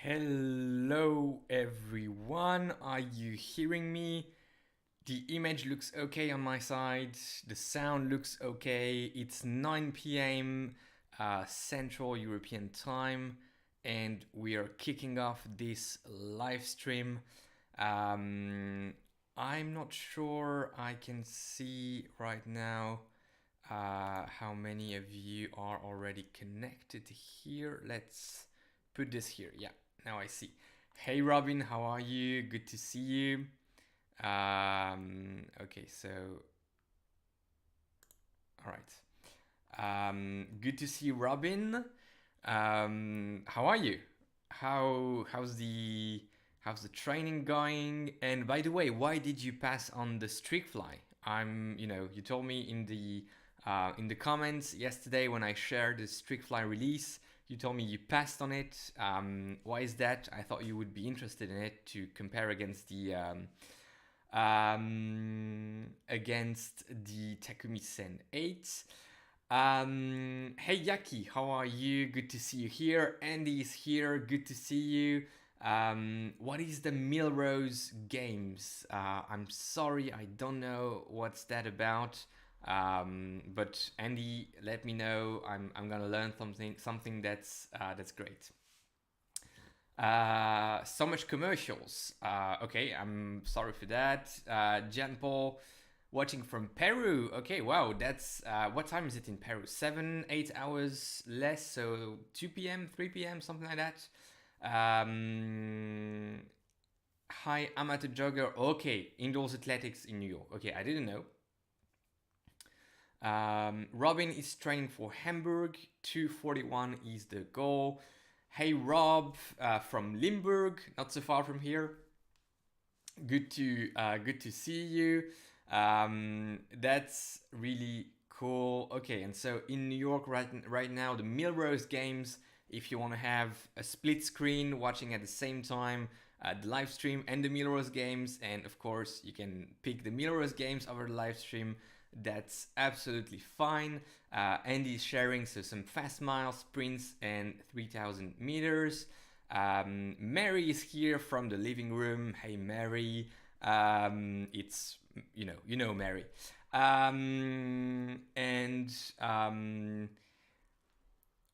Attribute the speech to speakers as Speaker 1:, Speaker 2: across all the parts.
Speaker 1: Hello everyone, are you hearing me? The image looks okay on my side, the sound looks okay. It's 9 p.m. Central European time, and we are kicking off this live stream. I'm not sure I can see right now how many of you are already connected here. Let's put this here. Yeah, now I see. Hey Robin, how are you? Good to see you. Okay, so all right. Good to see you, Robin. How are you? How's the training going? And by the way, why did you pass on the streak fly? You told me in the comments yesterday when I shared the streak fly release. You told me you passed on it. Why is that? I thought you would be interested in it to compare against the Takumi Sen 8. Hey Yaki, how are you? Good to see you here. Andy is here. Good to see you. What is the Milrose Games? I'm sorry, I don't know what's that about. But Andy, let me know. I'm gonna learn something that's great. So much commercials. Okay, I'm sorry for that. Jan Paul, watching from Peru. Okay, wow, that's what time is it in Peru? 7, 8 hours less, so 2 p.m., 3 p.m., something like that. Hi, amateur jogger. Okay, indoors athletics in New York. Okay, I didn't know. Robin is training for Hamburg. 2:41 is the goal. Hey Rob, from Limburg, not so far from here. Good to see you. That's really cool. Okay, and so in New York right now, the Milrose Games. If you want to have a split screen watching at the same time, the live stream and the Milrose Games, and of course you can pick the Milrose Games over the live stream. That's absolutely fine. Andy's sharing some fast miles, sprints, and 3,000 meters. Mary is here from the living room. Hey Mary, it's Mary,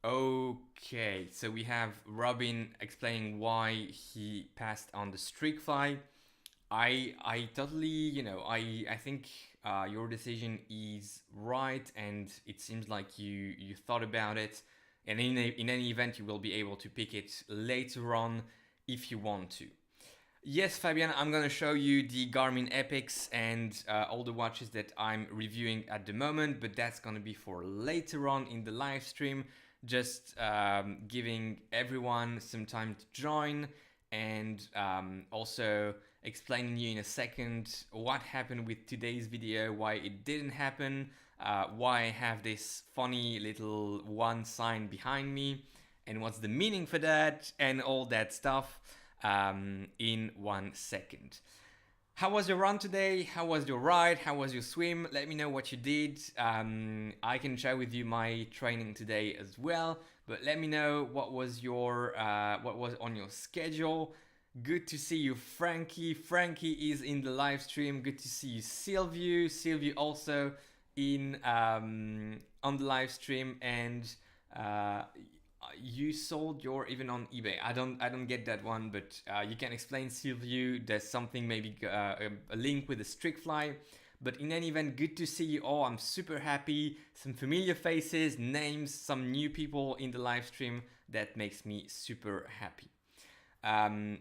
Speaker 1: okay. So we have Robin explaining why he passed on the streak fly. I totally, I think your decision is right, and it seems like you thought about it. And in any event, you will be able to pick it later on if you want to. Yes, Fabian, I'm gonna show you the Garmin Epics and all the watches that I'm reviewing at the moment, but that's gonna be for later on in the live stream. Just giving everyone some time to join, and also explaining you in a second what happened with today's video, why it didn't happen, why I have this funny little one sign behind me, and what's the meaning for that, and all that stuff in 1 second. How was your run today? How was your ride? How was your swim? Let me know what you did. I can share with you my training today as well. But let me know what was on your schedule. Good to see you, Frankie. Frankie is in the live stream. Good to see you, Sylvie. Sylvie also on the live stream, and you sold your even on eBay. I don't get that one, but you can explain, Sylvie. There's something, maybe a link with the streak fly. But in any event, good to see you all. I'm super happy. Some familiar faces, names, some new people in the live stream. That makes me super happy.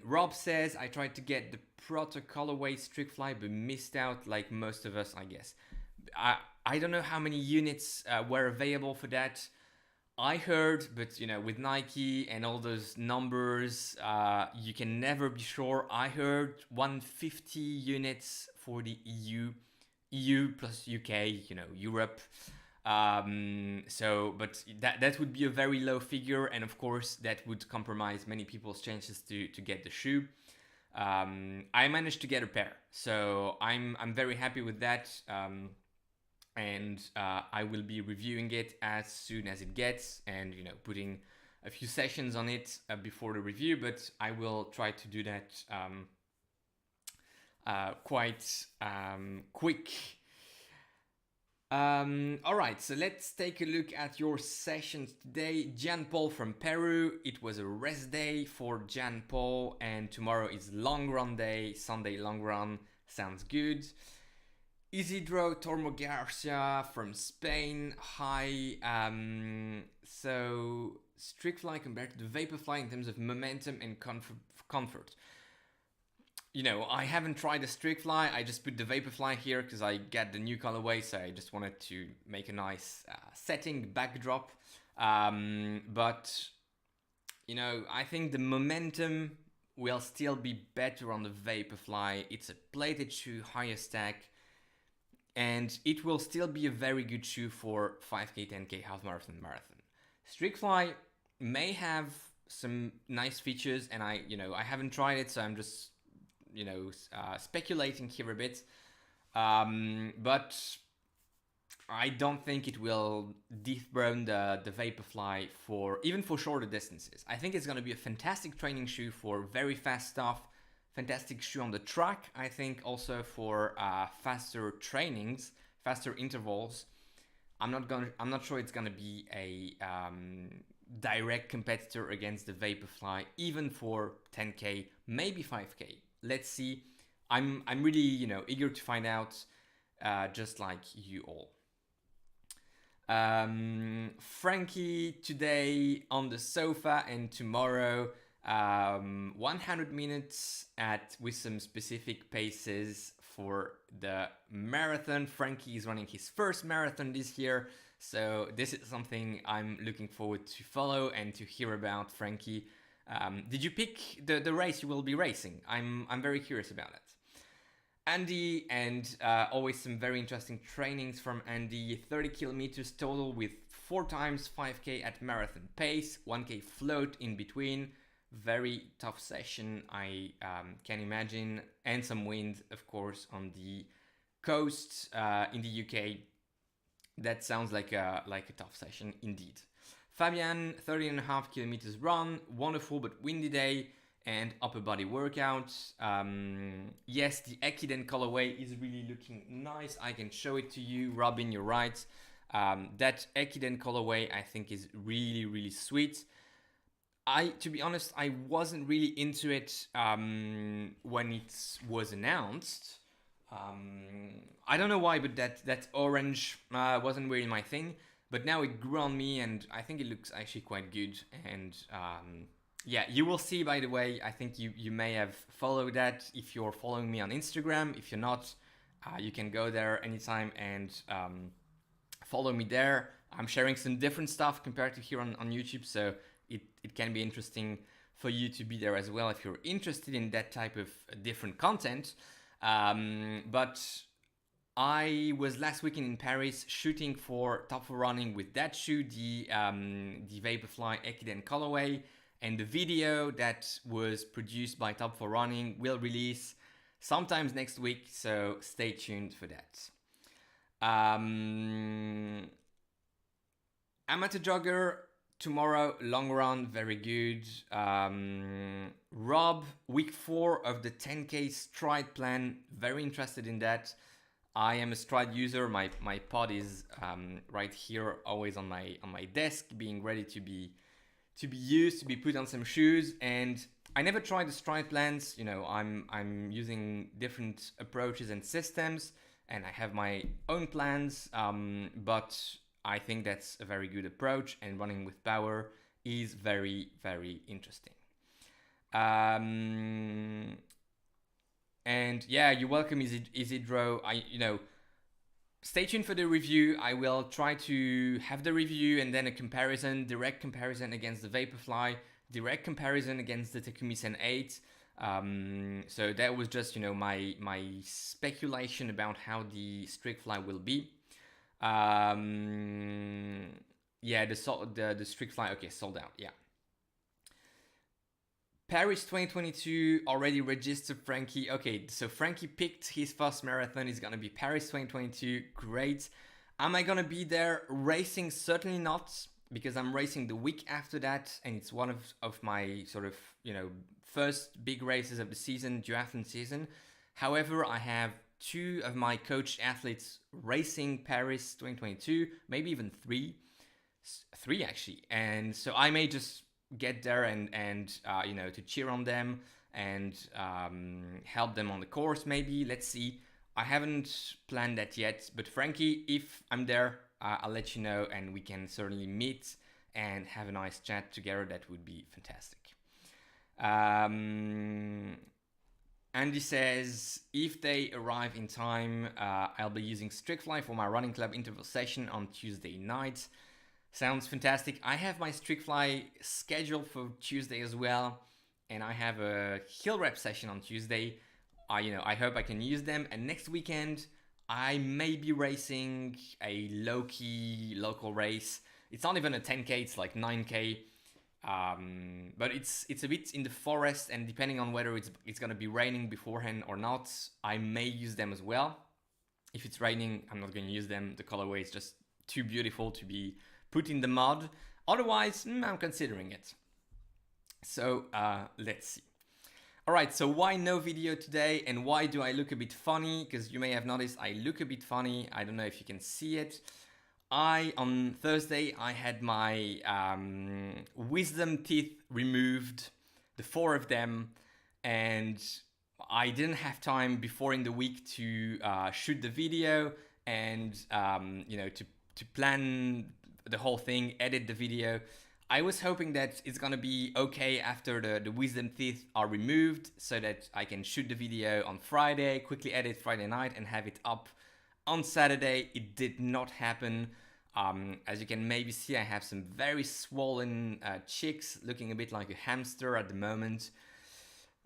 Speaker 1: Rob says, I tried to get the Proto colorway streak fly, but missed out like most of us, I guess. I don't know how many units were available for that. I heard, but with Nike and all those numbers, you can never be sure. I heard 150 units for the EU plus UK, Europe. But that would be a very low figure, and of course that would compromise many people's chances to get the shoe. I managed to get a pair, so I'm very happy with that. And I will be reviewing it as soon as it gets, and putting a few sessions on it before the review, but I will try to do that quite quick. All right, so let's take a look at your sessions today. Jan Paul from Peru. It was a rest day for Jan Paul, and tomorrow is long run day, Sunday long run. Sounds good. Isidro Tormo Garcia from Spain. Hi. So strict fly compared to the Vaporfly in terms of momentum and comfort. You know, I haven't tried the strict fly. I just put the Vaporfly here because I get the new colorway, so I just wanted to make a nice setting backdrop. But you know, I think the momentum will still be better on the Vaporfly. It's a plated shoe, higher stack, and it will still be a very good shoe for 5K, 10K, half marathon, marathon. Strict fly may have some nice features, and I haven't tried it, so I'm just speculating here a bit, but I don't think it will dethrone the Vaporfly even for shorter distances. I think it's going to be a fantastic training shoe for very fast stuff, fantastic shoe on the track. I think also for faster trainings, faster intervals. I'm not sure it's going to be a direct competitor against the Vaporfly, even for 10K, maybe 5K. Let's see. I'm really eager to find out, just like you all. Frankie today on the sofa, and tomorrow 100 minutes with some specific paces for the marathon. Frankie is running his first marathon this year, so this is something I'm looking forward to follow and to hear about. Frankie, did you pick the race you will be racing? I'm very curious about it. Andy, and always some very interesting trainings from Andy. 30 kilometers total with 4 times 5K at marathon pace, 1K float in between. Very tough session, I can imagine, and some wind, of course, on the coast in the UK. That sounds like a tough session indeed. Fabian, 30.5 kilometers run, wonderful but windy day, and upper body workout. Yes, the Ekiden colorway is really looking nice. I can show it to you. Robin, you're right. That Ekiden colorway I think is really, really sweet. To be honest, I wasn't really into it when it was announced. I don't know why, but that orange wasn't really my thing. But now it grew on me, and I think it looks actually quite good. And yeah, you will see, by the way, I think you may have followed that if you're following me on Instagram. If you're not, you can go there anytime and follow me there. I'm sharing some different stuff compared to here on YouTube, so it can be interesting for you to be there as well if you're interested in that type of different content. But I was last weekend in Paris shooting for Top for Running with that shoe, the Vaporfly Ekiden colorway, and the video that was produced by Top for Running will release sometimes next week, so stay tuned for that. Amateur jogger, tomorrow, long run, very good. Rob, week 4 of the 10K stride plan, very interested in that. I am a stride user. My pod is right here, always on my desk, being ready to be used, to be put on some shoes. And I never tried the stride plans. I'm using different approaches and systems, and I have my own plans. But I think that's a very good approach, and running with power is very, very interesting. And yeah, you're welcome, Isidro. Stay tuned for the review. I will try to have the review and then a comparison, direct comparison against the Vaporfly, direct comparison against the Takumi Sen 8. So that was just, my speculation about how the Strict Fly will be. Yeah, the Strict Fly, okay, sold out, yeah. Paris 2022 already registered, Frankie. Okay, so Frankie picked his first marathon. It's gonna be Paris 2022. Great. Am I gonna be there racing? Certainly not. because I'm racing the week after that, and it's one of my sort of, first big races of the season, duathlon season. However, I have two of my coached athletes racing Paris 2022, maybe even three actually. And so I may just get there and to cheer on them and help them on the course. Maybe, let's see. I haven't planned that yet, but Frankie, if I'm there, I'll let you know, and we can certainly meet and have a nice chat together. That would be fantastic. Andy says, if they arrive in time, I'll be using Strictfly for my running club interval session on Tuesday night. Sounds fantastic. I have my Strictfly scheduled for Tuesday as well, and I have a hill rep session on Tuesday. I hope I can use them. And next weekend, I may be racing a low-key local race. It's not even a 10K, it's like 9K. But it's a bit in the forest, and depending on whether it's gonna be raining beforehand or not, I may use them as well. If it's raining, I'm not gonna use them. The colorway is just too beautiful to be put in the mud. Otherwise, I'm considering it. So let's see. All right, so why no video today, and why do I look a bit funny? Because you may have noticed I look a bit funny. I don't know if you can see it. On Thursday, I had my wisdom teeth removed, the 4 of them, and I didn't have time before in the week to shoot the video and to plan the whole thing, edit the video. I was hoping that it's gonna be okay after the wisdom teeth are removed, so that I can shoot the video on Friday, quickly edit Friday night, and have it up on Saturday. It did not happen. As you can maybe see, I have some very swollen cheeks, looking a bit like a hamster at the moment.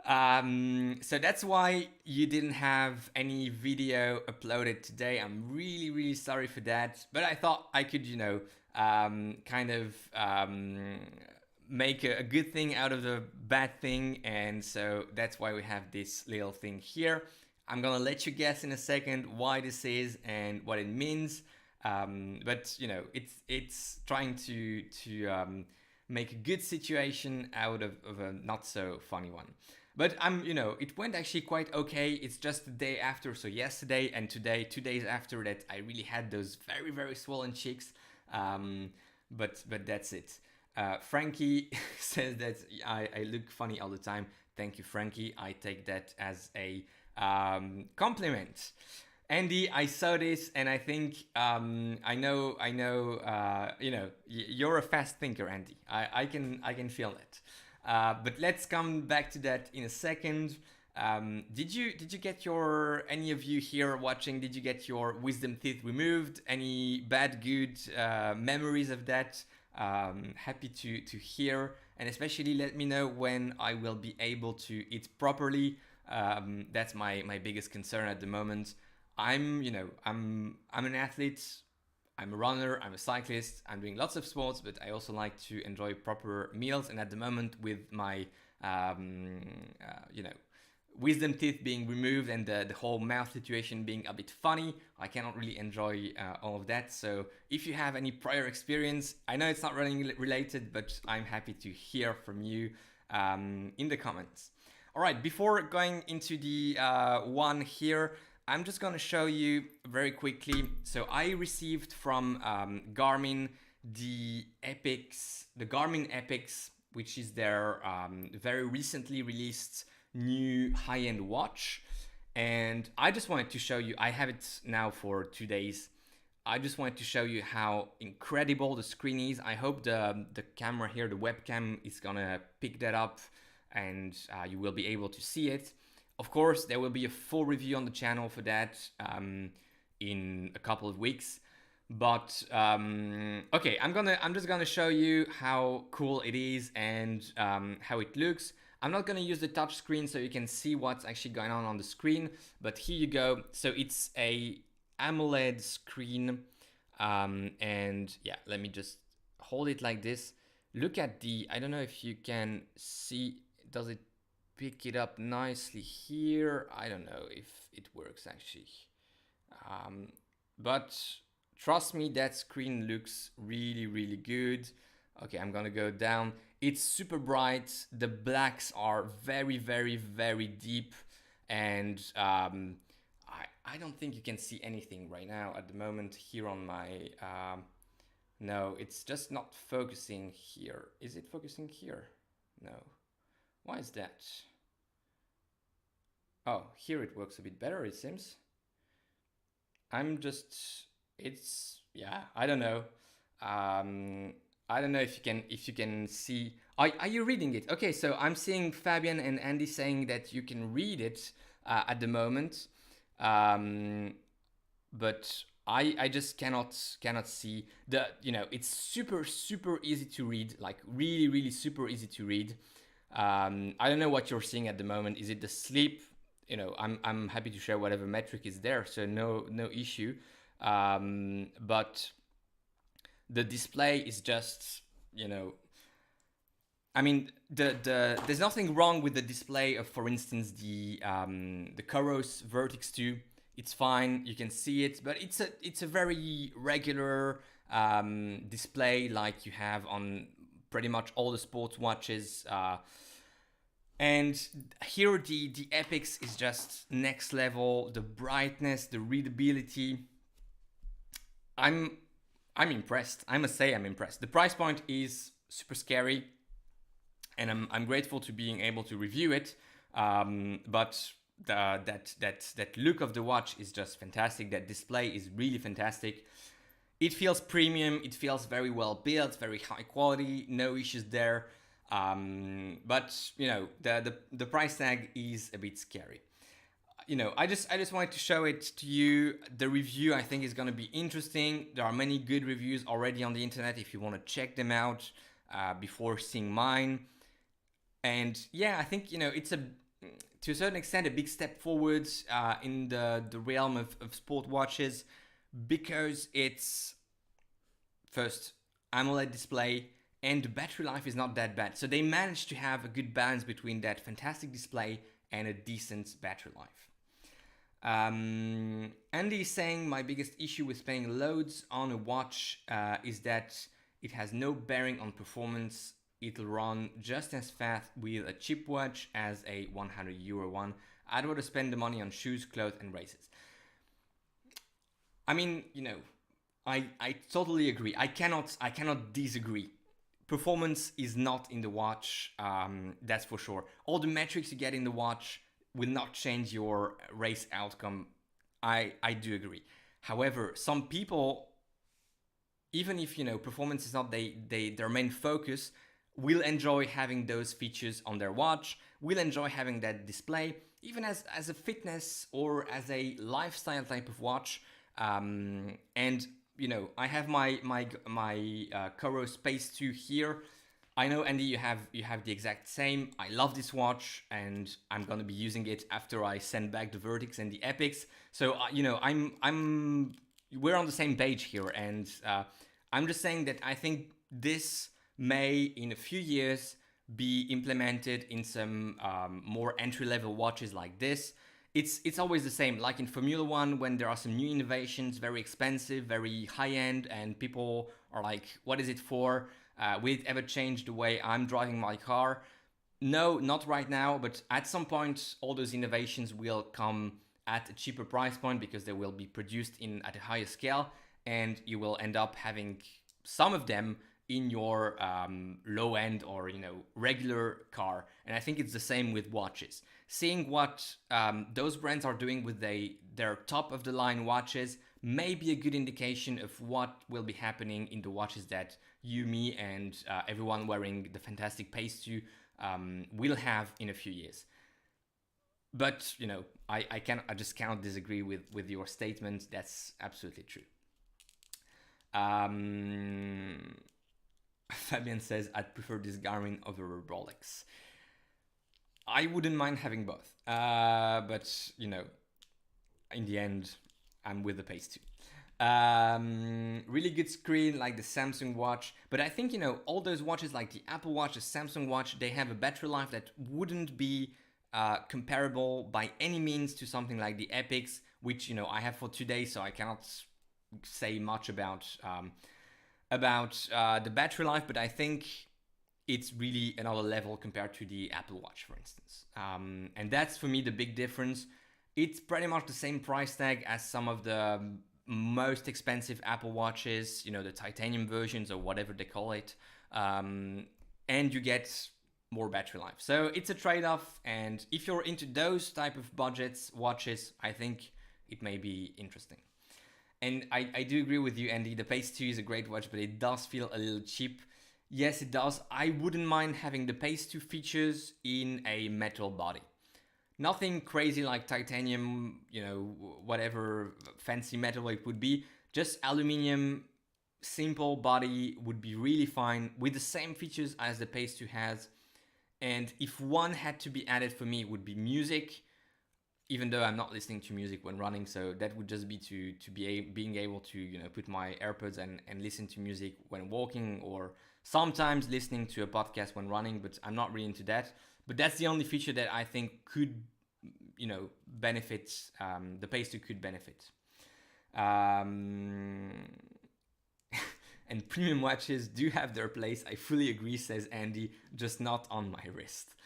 Speaker 1: So that's why you didn't have any video uploaded today. I'm really, really sorry for that. But I thought I could, make a good thing out of the bad thing. And so that's why we have this little thing here. I'm gonna let you guess in a second why this is and what it means. But it's trying to make a good situation out of a not so funny one. But it went actually quite okay. It's just the day after, so yesterday and today, 2 days after that, I really had those very, very swollen cheeks. But that's it. Frankie says that I look funny all the time. Thank you, Frankie. I take that as a compliment. Andy, I saw this and I think I know. You're a fast thinker, Andy. I can feel it. But let's come back to that in a second. Did you get any of you here watching? Did you get your wisdom teeth removed? Any bad, good memories of that? Happy to hear, and especially let me know when I will be able to eat properly. That's my biggest concern at the moment. I'm an athlete, I'm a runner, I'm a cyclist, I'm doing lots of sports, but I also like to enjoy proper meals. And at the moment, with my wisdom teeth being removed and the whole mouth situation being a bit funny, I cannot really enjoy all of that. So if you have any prior experience, I know it's not running related, but I'm happy to hear from you in the comments. All right, before going into the one here, I'm just going to show you very quickly. So I received from Garmin the Garmin Epix, which is their very recently released new high-end watch. And I just wanted to show you, I have it now for 2 days. I just wanted to show you how incredible the screen is. I hope the camera here, the webcam, is gonna pick that up and you will be able to see it. Of course, there will be a full review on the channel for that in a couple of weeks. But okay, I'm just gonna show you how cool it is and how it looks. I'm not gonna use the touch screen so you can see what's actually going on the screen, but here you go. So it's a AMOLED screen, and yeah, let me just hold it like this. Look at I don't know if you can see, does it pick it up nicely here? I don't know if it works actually, but Trust me, that screen looks really, really good. Okay, I'm gonna go down. It's super bright. The blacks are very, very, very deep, and I don't think you can see anything right now at the moment here on my. No, it's just not focusing here. Is it focusing here? No. Why is that? Oh, here it works a bit better, it seems. I'm just, it's, yeah, I don't know. Um, I don't know if you can see. Are you reading it? Okay, so I'm seeing Fabian and Andy saying that you can read it at the moment, um, but I just cannot see the, it's super easy to read, like really super easy to read. I don't know what you're seeing at the moment. Is it the sleep? I'm happy to share whatever metric is there, so no issue. But the display is just, I mean, there's nothing wrong with the display of, for instance, the Coros Vertix 2. It's fine, you can see it, but it's a very regular display like you have on pretty much all the sports watches. And here the Epix is just next level. The brightness, the readability. I'm impressed. I must say I'm impressed. The price point is super scary, and I'm grateful to being able to review it. But that look of the watch is just fantastic. That display is really fantastic. It feels premium. It feels very well built, very high quality. No issues there. But the price tag is a bit scary. I just wanted to show it to you. The review, I think, is going to be interesting. There are many good reviews already on the internet if you want to check them out before seeing mine. And yeah, I think it's to a certain extent a big step forward in the realm of sport watches, because it's first AMOLED display, and the battery life is not that bad. So they managed to have a good balance between that fantastic display and a decent battery life. Andy is saying, my biggest issue with spending loads on a watch is that it has no bearing on performance. It'll run just as fast with a cheap watch as a €100 one. I'd rather spend the money on shoes, clothes, and races. I mean, I totally agree. I cannot disagree. Performance is not in the watch, that's for sure. All the metrics you get in the watch will not change your race outcome. I do agree. However, some people, even if performance is not their main focus, will enjoy having those features on their watch, will enjoy having that display, even as a fitness or as a lifestyle type of watch. And I have my Coros Space 2 here. I know, Andy, you have the exact same. I love this watch, and I'm gonna be using it after I send back the Vertix and the Epics. So we're on the same page here, and I'm just saying that I think this may, in a few years, be implemented in some more entry-level watches like this. It's always the same, like in Formula One, when there are some new innovations, very expensive, very high-end, and people are like, what is it for? Will it ever change the way I'm driving my car? No, not right now, but at some point, all those innovations will come at a cheaper price point because they will be produced at a higher scale, and you will end up having some of them in your low-end or regular car. And I think it's the same with watches. Seeing what those brands are doing with their top-of-the-line watches may be a good indication of what will be happening in the watches that you, me, and everyone wearing the fantastic Pace 2 will have in a few years. But I just cannot disagree with your statement. That's absolutely true. Fabian says, I'd prefer this Garmin over a Rolex. I wouldn't mind having both, but in the end, I'm with the Pace 2. Really good screen, like the Samsung watch, but I think all those watches, like the Apple Watch, the Samsung watch, they have a battery life that wouldn't be comparable by any means to something like the Epix, which I have for today, so I cannot say much about the battery life, but I think it's really another level compared to the Apple Watch, for instance. And that's for me the big difference. It's pretty much the same price tag as some of the most expensive Apple Watches, you know, the titanium versions or whatever they call it. And you get more battery life. So it's a trade-off. And if you're into those type of budgets, watches, I think it may be interesting. And I do agree with you, Andy. The Pace 2 is a great watch, but it does feel a little cheap. Yes, it does. I wouldn't mind having the Pace 2 features in a metal body. Nothing crazy like titanium, you know, whatever fancy metal it would be. Just aluminium, simple body would be really fine with the same features as the Pace 2 has. And if one had to be added for me, it would be music, even though I'm not listening to music when running. So that would just be being able to, you know, put my AirPods and listen to music when walking, or sometimes listening to a podcast when running, but I'm not really into that. But that's the only feature that I think could, you know, benefit, the Pace 2 could benefit. And premium watches do have their place. I fully agree, says Andy, just not on my wrist.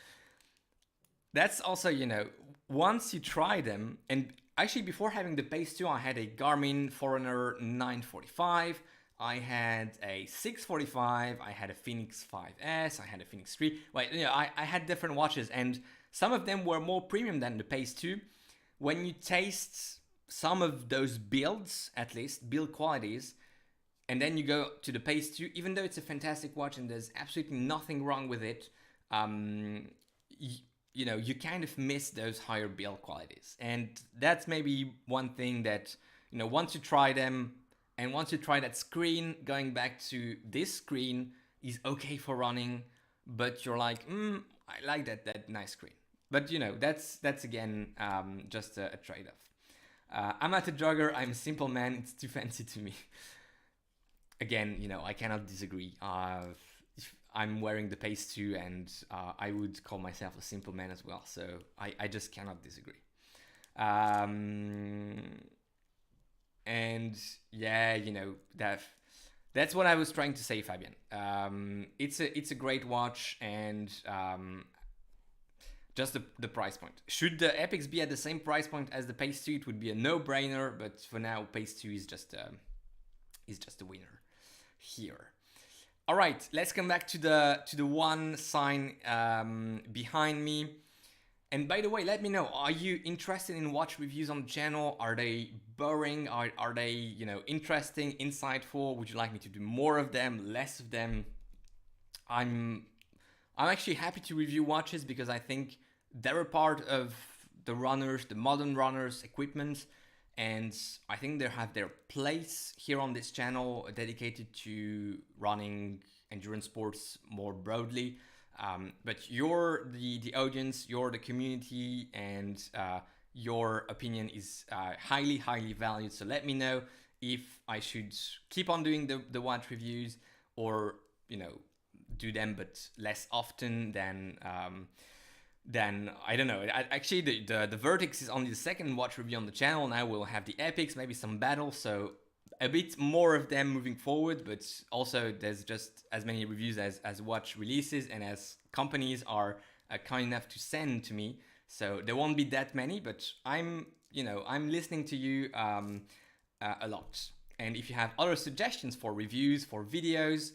Speaker 1: That's also, you know, once you try them, and actually before having the Pace 2, I had a Garmin Forerunner 945, I had a 645, I had a Phoenix 5S, I had a Phoenix 3. Well, you know, I had different watches, and some of them were more premium than the Pace 2. When you taste some of those builds, at least, build qualities, and then you go to the Pace 2, even though it's a fantastic watch and there's absolutely nothing wrong with it, you know, you kind of miss those higher build qualities. And that's maybe one thing that, you know, once you try them, and once you try that screen, going back to this screen is okay for running, but you're like, I like that nice screen. But, you know, that's again, just a trade-off. I'm not a jogger, I'm a simple man, it's too fancy to me. Again, you know, I cannot disagree. I'm wearing the Pace 2, and I would call myself a simple man as well. So I just cannot disagree. And yeah, you know, that's what I was trying to say, Fabian. It's a great watch, and just the price point. Should the Epics be at the same price point as the Pace 2, it would be a no-brainer. But for now, Pace 2 is just a winner here. All right, let's come back to the one sign behind me. And by the way, let me know, are you interested in watch reviews on the channel? Are they boring? Are they, you know, interesting, insightful? Would you like me to do more of them, less of them? I'm actually happy to review watches because I think they're a part of the modern runners' equipment. And I think they have their place here on this channel dedicated to running, endurance sports more broadly. But you're the audience, you're the community, and your opinion is highly, highly valued. So let me know if I should keep on doing the watch reviews, or, you know, do them but less often than I don't know. Actually, the Vertex is only the second watch review on the channel. Now we'll have the Epics, maybe some battles, so a bit more of them moving forward. But also, there's just as many reviews as watch releases and as companies are kind enough to send to me. So there won't be that many, but I'm listening to you a lot. And if you have other suggestions for reviews, for videos,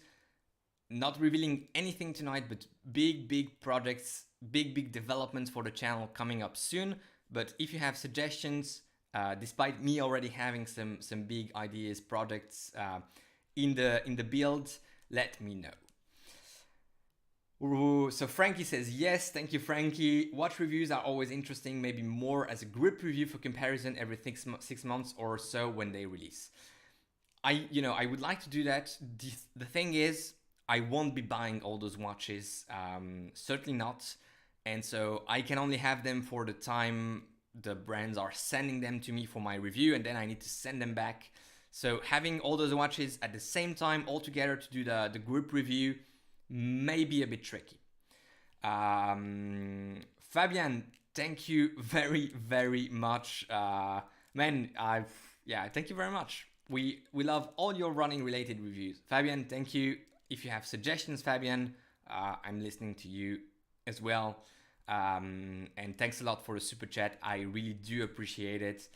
Speaker 1: not revealing anything tonight, but big projects, big developments for the channel coming up soon. But if you have suggestions, despite me already having some big ideas, projects in the build, let me know. Ooh, so Frankie says yes, thank you, Frankie. Watch reviews are always interesting, maybe more as a grip review for comparison every 6 months or so when they release. I would like to do that. The thing is, I won't be buying all those watches, certainly not. And so I can only have them for the time the brands are sending them to me for my review, and then I need to send them back. So having all those watches at the same time all together to do the group review may be a bit tricky. Fabian, thank you very, very much. Thank you very much. we love all your running related reviews. Fabian, thank you. If you have suggestions, Fabian, I'm listening to you as well. And thanks a lot for the super chat. I really do appreciate it.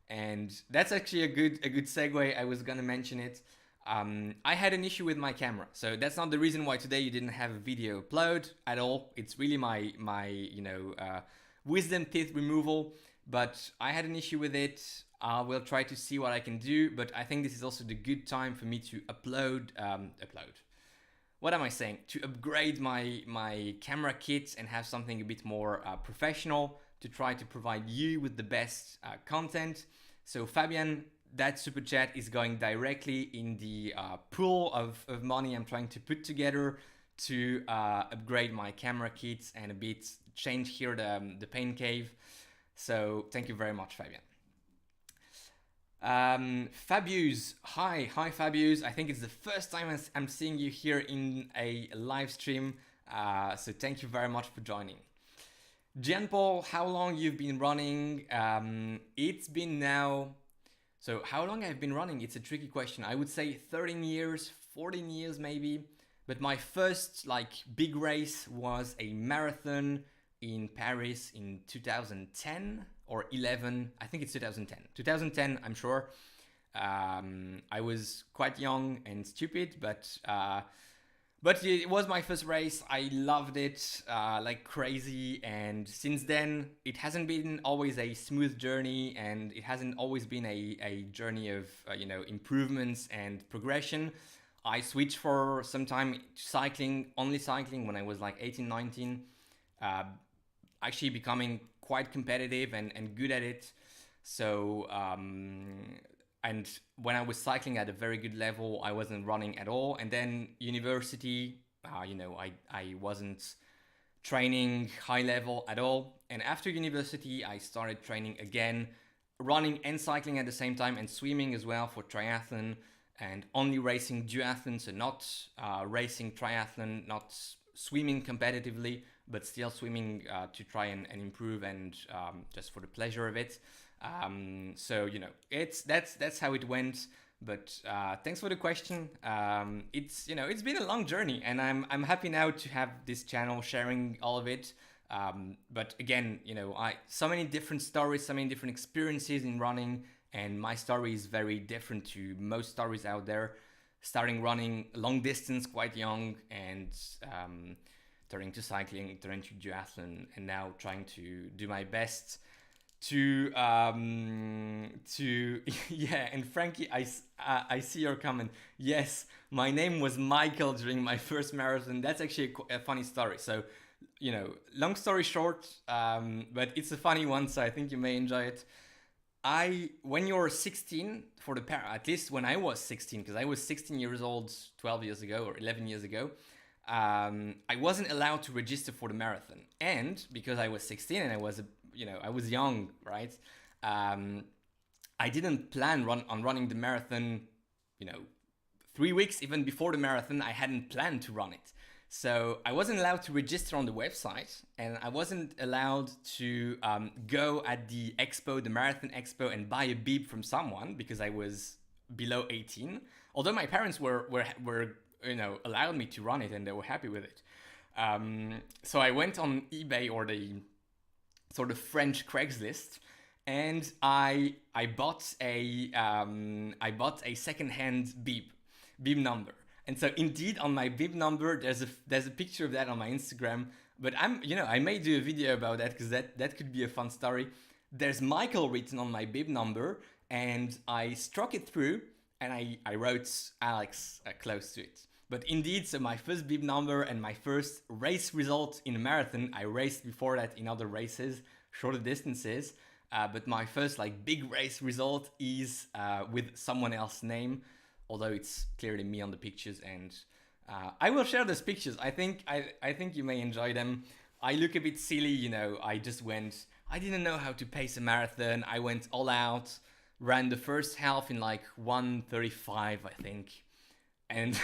Speaker 1: And that's actually a good segue. I was gonna mention it. I had an issue with my camera, so that's not the reason why today you didn't have a video upload at all. It's really my wisdom teeth removal. But I had an issue with it. I will try to see what I can do. But I think this is also the good time for me to upload. What am I saying? To upgrade my camera kit and have something a bit more professional to try to provide you with the best content. So Fabian, that super chat is going directly in the pool of money I'm trying to put together to upgrade my camera kits and a bit change here the pain cave. So thank you very much, Fabian. Fabius, hi Fabius. I think it's the first time I'm seeing you here in a live stream. So thank you very much for joining. Jean Paul, how long you've been running? It's been now. So how long I've been running? It's a tricky question. I would say 13 years, 14 years maybe. But my first like big race was a marathon in Paris in 2010 or 11. I think it's 2010. 2010, I'm sure. I was quite young and stupid, but it was my first race. I loved it like crazy, and since then it hasn't been always a smooth journey, and it hasn't always been a journey of improvements and progression. I switched for some time to cycling, only cycling when I was like 18, 19. Actually becoming quite competitive and good at it. So, and when I was cycling at a very good level, I wasn't running at all. And then university, I wasn't training high level at all. And after university, I started training again, running and cycling at the same time, and swimming as well for triathlon, and only racing duathlon, so not racing triathlon, not swimming competitively, but still swimming to try and improve, and just for the pleasure of it. So that's how it went. But thanks for the question. It's been a long journey, and I'm happy now to have this channel sharing all of it. But again, so many different stories, so many different experiences in running, and my story is very different to most stories out there. Starting running long distance quite young, and turning to cycling, turning to duathlon, and now trying to do my best to yeah. And Frankie, I see your comment. Yes, my name was Michael during my first marathon. That's actually a funny story. So long story short, but it's a funny one, so I think you may enjoy it. When you're 16, at least when I was 16, because I was 16 years old 12 years ago or 11 years ago, I wasn't allowed to register for the marathon. And because I was 16 and I was young, right? I didn't plan on running the marathon, 3 weeks even before the marathon. I hadn't planned to run it. So I wasn't allowed to register on the website, and I wasn't allowed to go at the expo, the marathon expo, and buy a bib from someone because I was below 18. Although my parents were allowed me to run it, and they were happy with it. So I went on eBay, or the sort of French Craigslist, and I bought a second-hand bib number. And so indeed on my bib number, there's a picture of that on my Instagram. But I may do a video about that, because that could be a fun story. There's Michael written on my bib number, and I struck it through, and I wrote Alex close to it. But indeed, so my first bib number and my first race result in a marathon, I raced before that in other races, shorter distances. But my first big race result is with someone else's name, although it's clearly me on the pictures, and I will share those pictures. I think you may enjoy them. I look a bit silly, I didn't know how to pace a marathon. I went all out, ran the first half in 1:35, I think. And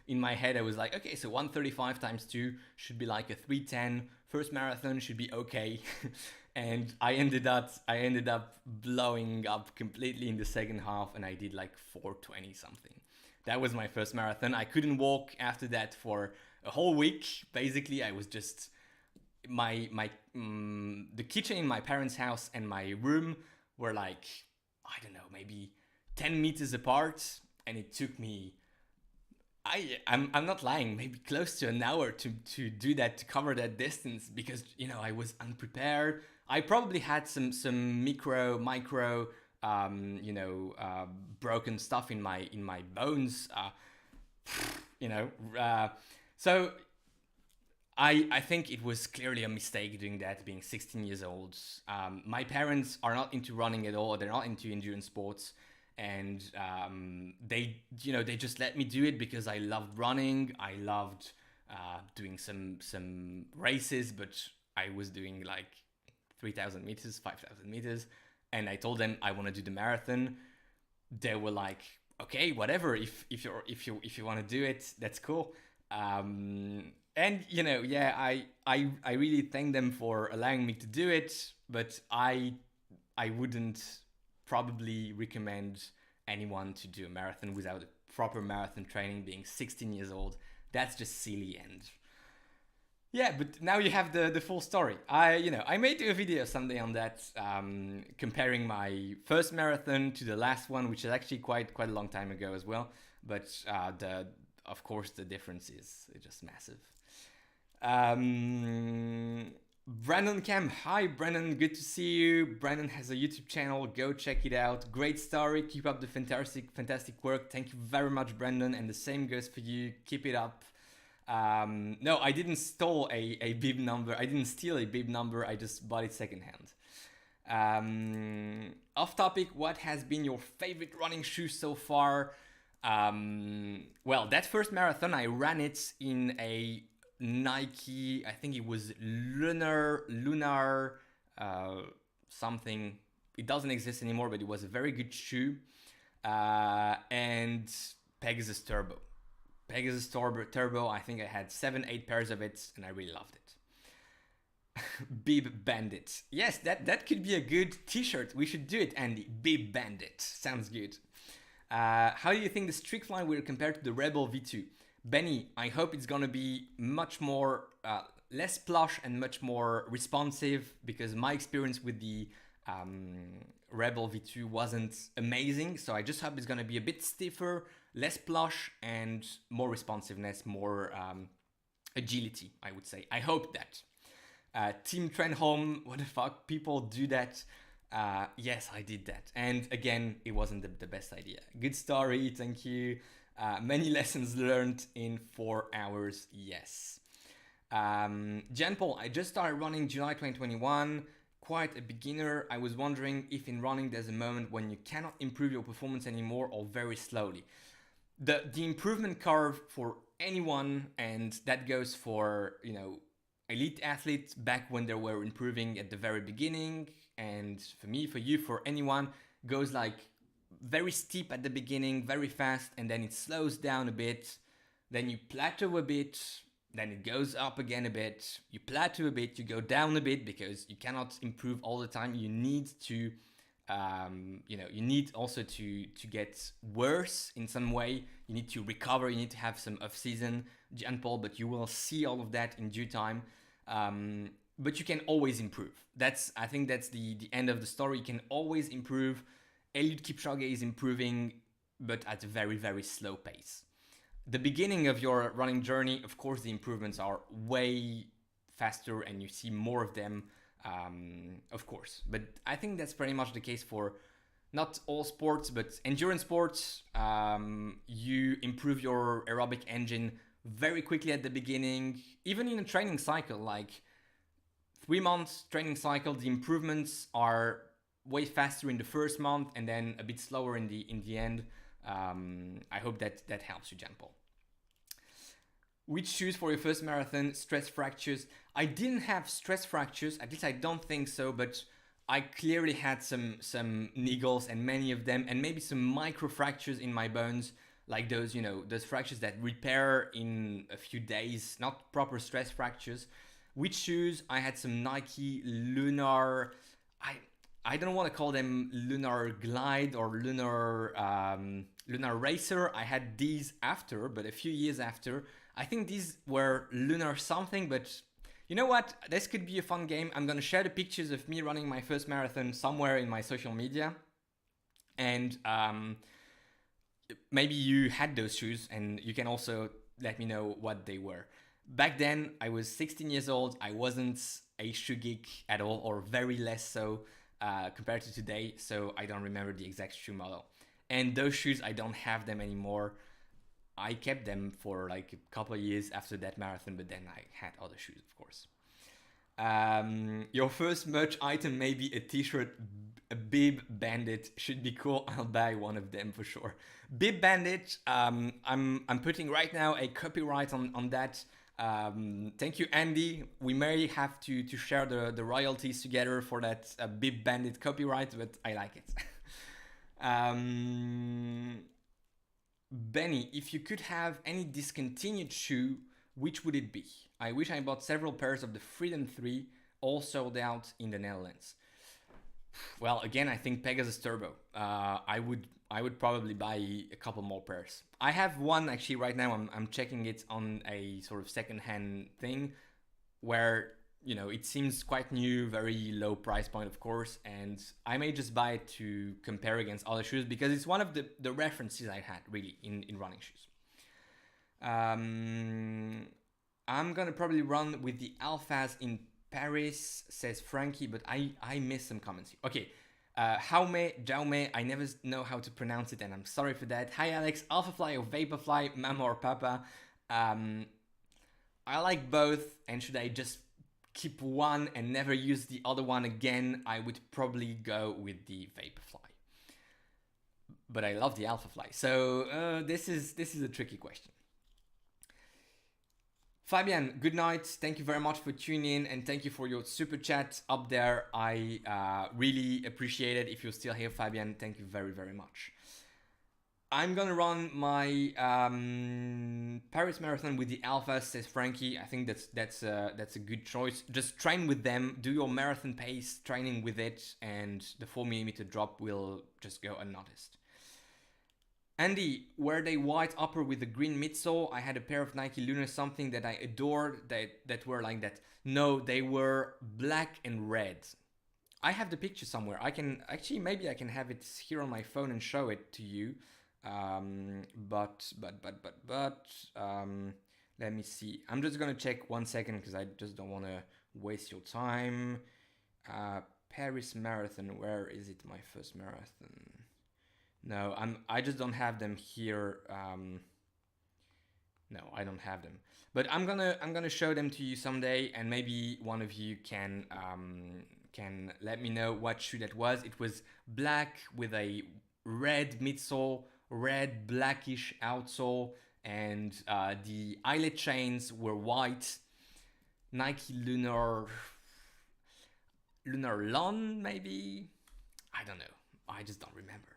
Speaker 1: in my head, I was like, okay, so 1:35 times 2 should be a 3:10. First marathon should be okay. and I ended up blowing up completely in the second half, and I did like 4:20 something. That was my first marathon. I couldn't walk after that for a whole week. Basically, I was just the kitchen in my parents' house and my room were like, I don't know, maybe 10 meters apart, and it took me, I'm not lying, maybe close to an hour to do that, to cover that distance, because I was unprepared. I probably had some micro broken stuff in my bones, you know uh, so I think it was clearly a mistake doing that, being 16 years old. My parents are not into running at all. They're not into endurance sports, and they just let me do it because I loved running. I loved doing some races, but I was doing like 3,000 meters, 5,000 meters, and I told them I want to do the marathon. They were like, okay, whatever. If you want to do it, that's cool. And yeah, I really thank them for allowing me to do it, but I wouldn't probably recommend anyone to do a marathon without a proper marathon training. Being 16 years old, that's just silly. And yeah, but now you have the full story. I may do a video someday on that, comparing my first marathon to the last one, which is actually quite a long time ago as well. But the of course the difference is just massive. Brandon Cam, hi Brandon, good to see you. Brandon has a YouTube channel, go check it out. Great story, keep up the fantastic work. Thank you very much, Brandon, and the same goes for you. Keep it up. No, I didn't steal a bib number. I didn't steal a bib number. I just bought it secondhand. Off topic, what has been your favorite running shoe so far? Well, that first marathon, I ran it in a Nike, I think it was lunar something. It doesn't exist anymore, but it was a very good shoe. And Pegasus Turbo. Turbo, I think I had 7-8 pairs of it, and I really loved it. Bib Bandit. Yes, that could be a good t-shirt. We should do it, Andy. Bib Bandit. Sounds good. How do you think the Streakfly will compare to the Rebel V2? Benny, I hope it's gonna be much more, less plush and much more responsive, because my experience with the Rebel V2 wasn't amazing. So I just hope it's gonna be a bit stiffer, less plush, and more responsiveness, more agility, I would say. I hope that. Team Trenholm, what the fuck? People do that. Yes, I did that. And again, it wasn't the best idea. Good story, thank you. Many lessons learned in 4 hours, yes. Jan Paul, I just started running July 2021, quite a beginner. I was wondering if in running there's a moment when you cannot improve your performance anymore, or very slowly. The improvement curve for anyone, and that goes for, elite athletes back when they were improving at the very beginning, and for me, for you, for anyone, goes like very steep at the beginning, very fast, and then it slows down a bit, then you plateau a bit, then it goes up again a bit, you plateau a bit, you go down a bit, because you cannot improve all the time. You need to you need also to get worse in some way. You need to recover, you need to have some off season, Jan Paul, but you will see all of that in due time. But you can always improve. I think that's the end of the story. You can always improve. Eliud Kipchoge is improving, but at a very, very slow pace. The beginning of your running journey, of course, the improvements are way faster and you see more of them, of course. But I think that's pretty much the case for not all sports, but endurance sports. You improve your aerobic engine very quickly at the beginning, even in a training cycle, like 3 months training cycle, the improvements are way faster in the first month and then a bit slower in the end. I hope that helps you, Jan Paul. Which shoes for your first marathon? Stress fractures. I didn't have stress fractures, at least I don't think so, but I clearly had some niggles, and many of them, and maybe some micro fractures in my bones, like those fractures that repair in a few days, not proper stress fractures. Which shoes? I had some Nike Lunar. I I don't want to call them Lunar Glide or Lunar Racer. I had these after, but a few years after. I think these were Lunar something, but you know what? This could be a fun game. I'm gonna share the pictures of me running my first marathon somewhere in my social media, and maybe you had those shoes, and you can also let me know what they were. Back then, I was 16 years old. I wasn't a shoe geek at all, or very less so compared to today. So I don't remember the exact shoe model. And those shoes, I don't have them anymore. I kept them for like a couple of years after that marathon, but then I had other shoes, of course. Your first merch item may be a t-shirt, a bib bandit. Should be cool. I'll buy one of them for sure. Bib bandit. I'm putting right now a copyright on that. Thank you, Andy. We may have to share the royalties together for that bib bandit copyright, but I like it. Benny, if you could have any discontinued shoe, which would it be? I wish I bought several pairs of the Freedom 3, all sold out in the Netherlands. Well, again, I think Pegasus Turbo. I would probably buy a couple more pairs. I have one actually right now. I'm checking it on a sort of secondhand thing, where it seems quite new, very low price point, of course, and I may just buy it to compare against other shoes because it's one of the references I had really in running shoes. I'm gonna probably run with the Alphas in Paris, says Frankie, but I missed some comments here. Okay, Jaume, I never know how to pronounce it, and I'm sorry for that. Hi Alex, Alphafly or Vaporfly, Mama or Papa. I like both, and should I just keep one and never use the other one again, I would probably go with the Vaporfly. But I love the Alphafly, so this is a tricky question. Fabian, good night. Thank you very much for tuning in, and thank you for your super chat up there. I really appreciate it. If you're still here, Fabian, thank you very, very much. I'm gonna run my Paris Marathon with the Alpha, says Frankie. I think that's a good choice. Just train with them, do your marathon pace training with it, and the 4mm drop will just go unnoticed. Andy, were they white upper with a green midsole? I had a pair of Nike Lunar something that I adored that were like that. No, they were black and red. I have the picture somewhere. Maybe I can have it here on my phone and show it to you. But let me see. I'm just gonna check 1 second because I just don't want to waste your time. Paris Marathon, where is it? My first marathon. No, I just don't have them here. No, I don't have them. But I'm gonna show them to you someday, and maybe one of you can let me know what shoe that was. It was black with a red midsole, red blackish outsole, and the eyelet chains were white. Nike Lunar Lon, maybe? I don't know. I just don't remember.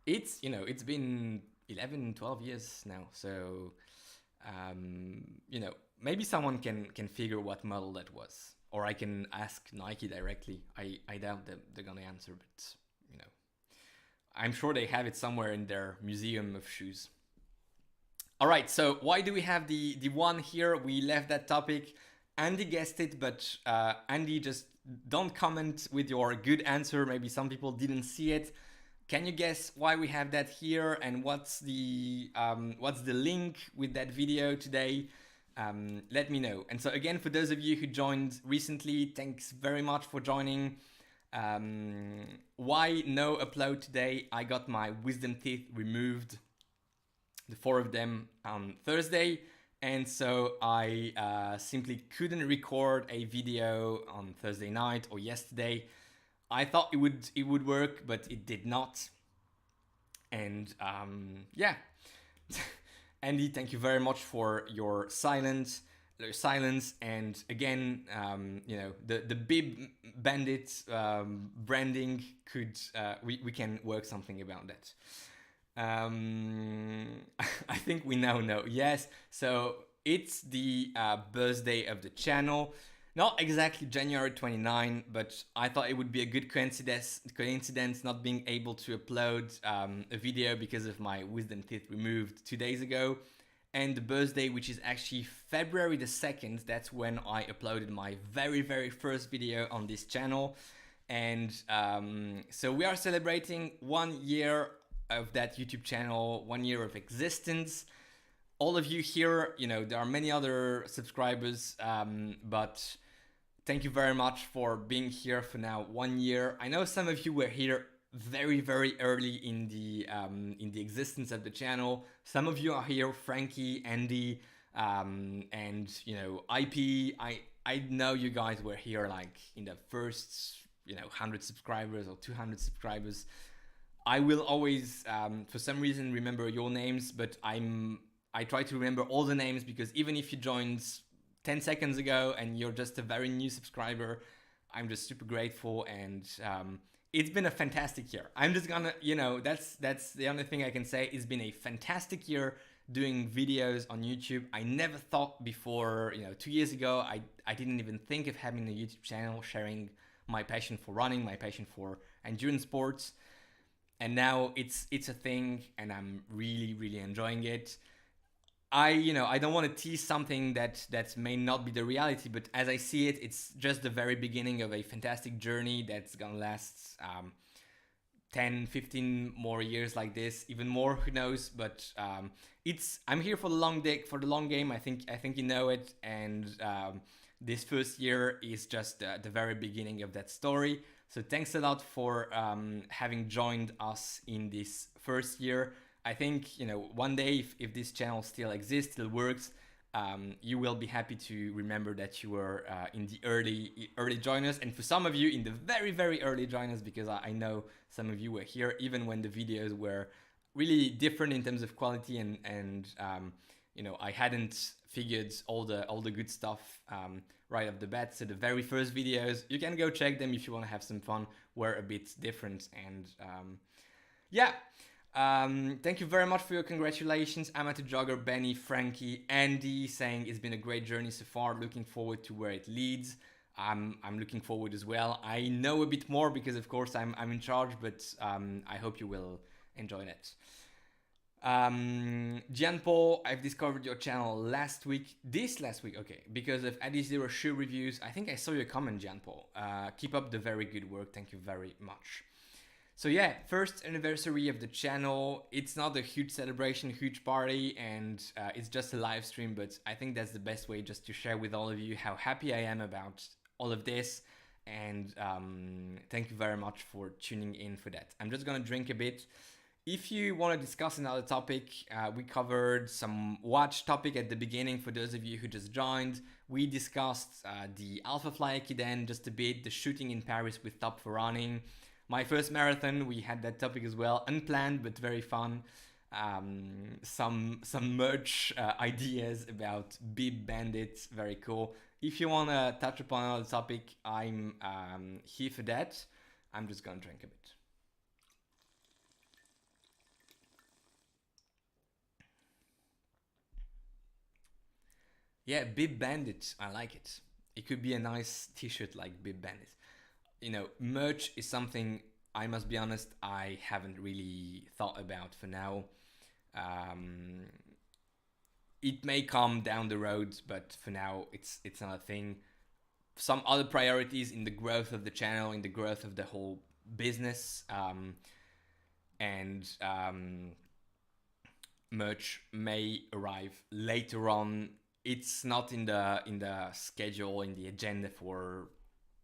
Speaker 1: It's been 11, 12 years now, so maybe someone can figure what model that was, or I can ask Nike directly. I doubt that they're gonna answer, but I'm sure they have it somewhere in their museum of shoes. All right, so why do we have the one here? We left that topic. Andy guessed it, but Andy, just don't comment with your good answer. Maybe some people didn't see it. Can you guess why we have that here, and what's the link with that video today? Let me know. And so again, for those of you who joined recently, thanks very much for joining. Why no upload today? I got my wisdom teeth removed, the 4 of them, on Thursday, and so I simply couldn't record a video on Thursday night or yesterday. I thought it would work, but it did not. And yeah, Andy, thank you very much for your silence. And again, the bib bandit branding could we can work something about that. I think we now know. Yes, so it's the birthday of the channel. Not exactly January 29, but I thought it would be a good coincidence not being able to upload a video because of my wisdom teeth removed 2 days ago. And the birthday, which is actually February the 2nd, that's when I uploaded my very first video on this channel. And so we are celebrating 1 year of that YouTube channel, 1 year of existence. All of you here, there are many other subscribers, but thank you very much for being here for now 1 year. I know some of you were here very early in the existence of the channel. Some of you are here, Frankie, Andy, and IP. I know you guys were here like in the first 100 subscribers or 200 subscribers. I will always for some reason remember your names, but I try to remember all the names, because even if you joined 10 seconds ago and you're just a very new subscriber, I'm just super grateful. And it's been a fantastic year. I'm just gonna, that's the only thing I can say. It's been a fantastic year doing videos on YouTube. I never thought before, 2 years ago, I didn't even think of having a YouTube channel sharing my passion for running, my passion for endurance sports. And now it's a thing, and I'm really enjoying it. I don't want to tease something that may not be the reality, but as I see it, it's just the very beginning of a fantastic journey that's gonna last 10, 15 more years like this, even more, who knows? But I'm here for the long game. I think you know it, and this first year is just the very beginning of that story. So thanks a lot for having joined us in this first year. I think, one day, if this channel still exists, still works, you will be happy to remember that you were in the early joiners. And for some of you, in the very early joiners, because I know some of you were here even when the videos were really different in terms of quality, and I hadn't figured all the good stuff right off the bat. So the very first videos, you can go check them if you want to have some fun, were a bit different. And yeah. Thank you very much for your congratulations, Amateur Jogger, Benny, Frankie, Andy, saying it's been a great journey so far. Looking forward to where it leads. I'm looking forward as well. I know a bit more because, of course, I'm in charge, but I hope you will enjoy that. Gian Paul, I've discovered your channel last week, okay, because of Addy Zero shoe reviews. I think I saw your comment, Gian Paul. Keep up the very good work. Thank you very much. So yeah, first anniversary of the channel. It's not a huge celebration, huge party, and it's just a live stream, but I think that's the best way, just to share with all of you how happy I am about all of this. And thank you very much for tuning in for that. I'm just gonna drink a bit. If you want to discuss another topic, we covered some watch topic at the beginning for those of you who just joined. We discussed the Alpha Fly Ekiden just a bit, the shooting in Paris with Top for Running. My first marathon, we had that topic as well, unplanned but very fun. Some merch ideas about Bib Bandit, very cool. If you want to touch upon another topic, I'm here for that. I'm just gonna drink a bit. Yeah, Bib Bandit, I like it. It could be a nice t-shirt like Bib Bandit. Merch is something, I must be honest, I haven't really thought about for now. It may come down the road, but for now, it's not a thing. Some other priorities in the growth of the channel, in the growth of the whole business, and merch may arrive later on. It's not in the schedule, in the agenda for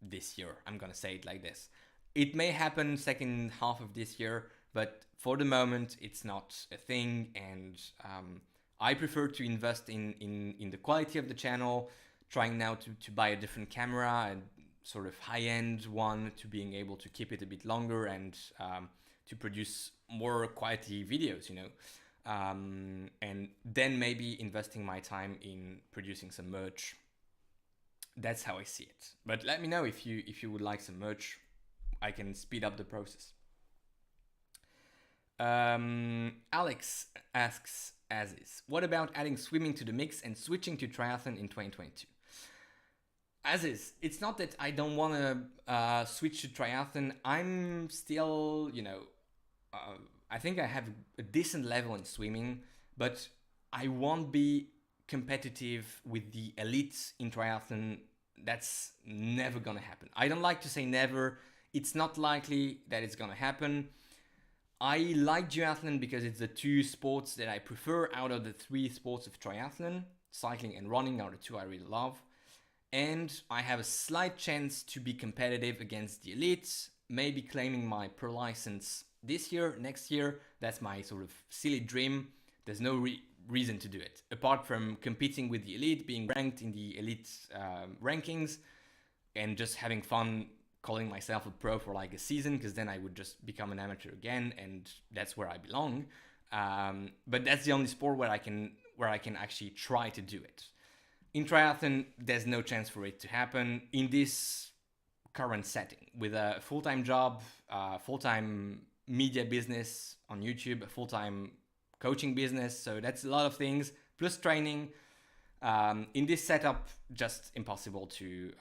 Speaker 1: this year. I'm gonna say it like this. It may happen second half of this year, but for the moment it's not a thing. And I prefer to invest in the quality of the channel, trying now to buy a different camera, and sort of high-end one, to being able to keep it a bit longer, and to produce more quality videos, and then maybe investing my time in producing some merch. That's how I see it. But let me know if you would like some merch. I can speed up the process. Alex asks, as is, what about adding swimming to the mix and switching to triathlon in 2022? As is, it's not that I don't want to switch to triathlon. I'm still, uh, I think I have a decent level in swimming, but I won't be competitive with the elites in triathlon. That's never gonna happen. I don't like to say never. It's not likely that it's gonna happen. I like duathlon because it's the two sports that I prefer out of the three sports of triathlon. Cycling and running are the two I really love. And I have a slight chance to be competitive against the elites, maybe claiming my pro license this year, next year. That's my sort of silly dream. There's no reason to do it, apart from competing with the elite, being ranked in the elite rankings, and just having fun calling myself a pro for like a season, because then I would just become an amateur again, and that's where I belong. But that's the only sport where I can actually try to do it. In triathlon, there's no chance for it to happen in this current setting with a full-time job, full-time media business on YouTube, a full-time coaching business. So that's a lot of things plus training. In this setup, just impossible to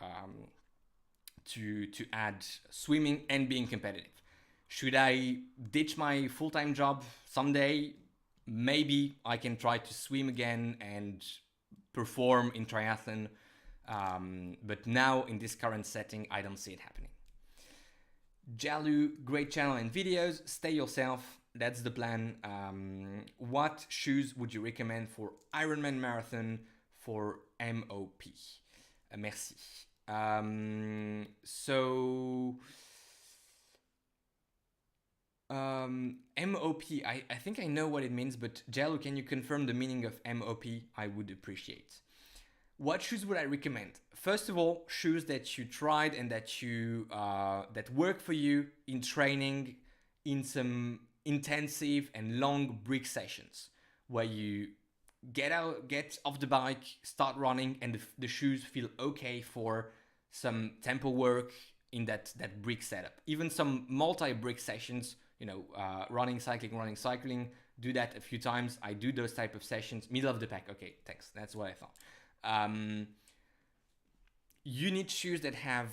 Speaker 1: add swimming and being competitive. Should I ditch my full-time job someday? Maybe I can try to swim again and perform in triathlon, but now in this current setting, I don't see it happening. Jalu, great channel and videos. Stay yourself. That's the plan. What shoes would you recommend for Ironman Marathon for MOP? Merci. MOP, I think I know what it means, but Jalu, can you confirm the meaning of MOP? I would appreciate. What shoes would I recommend? First of all, shoes that you tried and that you that work for you in training in some intensive and long brick sessions where you get off the bike, start running, and the shoes feel okay for some tempo work in that brick setup. Even some multi-brick sessions, running, cycling, do that a few times. I do those type of sessions. Middle of the pack. Okay, thanks. That's what I thought. You need shoes that have,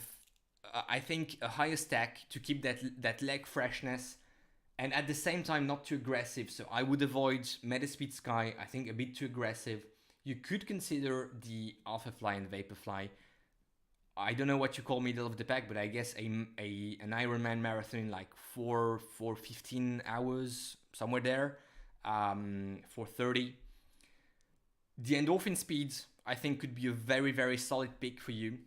Speaker 1: I think, a higher stack to keep that leg freshness, and at the same time not too aggressive. So I would avoid Metaspeed Sky. I think a bit too aggressive. You could consider the Alphafly and Vaporfly. I don't know what you call middle of the pack, but I guess an Ironman marathon like 4:15 hours, somewhere there, 4:30. The Endorphin Speed, I think, could be a very, very solid pick for you.